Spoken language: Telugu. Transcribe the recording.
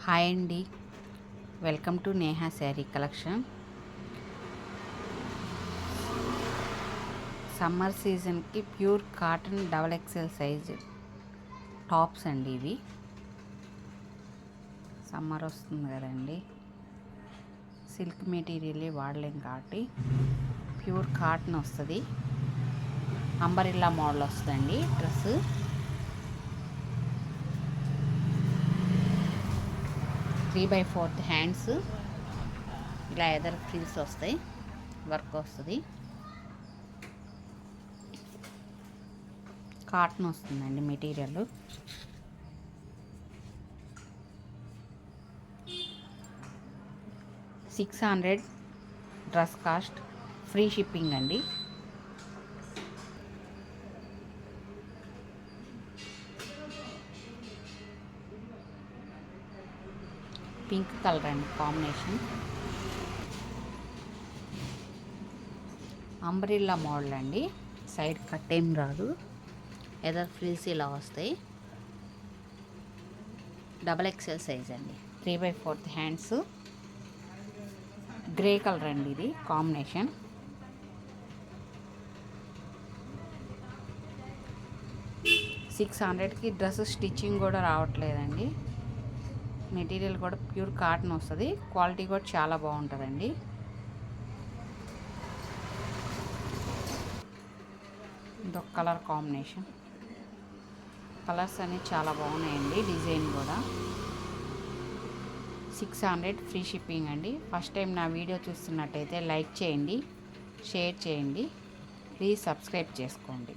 హాయ్ అండి, welcome to Neha sari collection. Summer సీజన్కి pure cotton double XL size tops అండి. ఇవి సమ్మర్ వస్తుంది కదండి, సిల్క్ మెటీరియల్ వాడలేం కాబట్టి ప్యూర్ కాటన్ వస్తుంది. అంబరిల్లా మోడల్ వస్తుందండి డ్రెస్. 3/4 హ్యాండ్స్, ఇలా ఎదర్ ఫ్రిల్స్ వస్తాయి, వర్క్ వస్తుంది. కాటన్ వస్తుందండి material. $600 dress cost, free shipping అండి. పింక్ కలర్ అండి కాంబినేషన్. అంబ్రిల్లా మోడల్ అండి, సైడ్ కట్ ఏం రాదు, ఎదర్ ఫ్రిల్స్ ఇలా వస్తాయి. డబల్ ఎక్సెల్ సైజ్ అండి. 3/4 హ్యాండ్స్, గ్రే కలర్ అండి ఇది కాంబినేషన్. $600కి డ్రెస్ స్టిచ్చింగ్ కూడా రావట్లేదండి. మెటీరియల్ కూడా ప్యూర్ కాటన్ వస్తుంది, క్వాలిటీ కూడా చాలా బాగుంటుందండి. ఇదొక కలర్ కాంబినేషన్. కలర్స్ అన్నీ చాలా బాగున్నాయండి, డిజైన్ కూడా. 600 ఫ్రీ షిప్పింగ్ అండి. ఫస్ట్ టైం నా వీడియో చూస్తున్నట్టయితే లైక్ చేయండి, షేర్ చేయండి, ప్లీజ్ సబ్స్క్రైబ్ చేసుకోండి.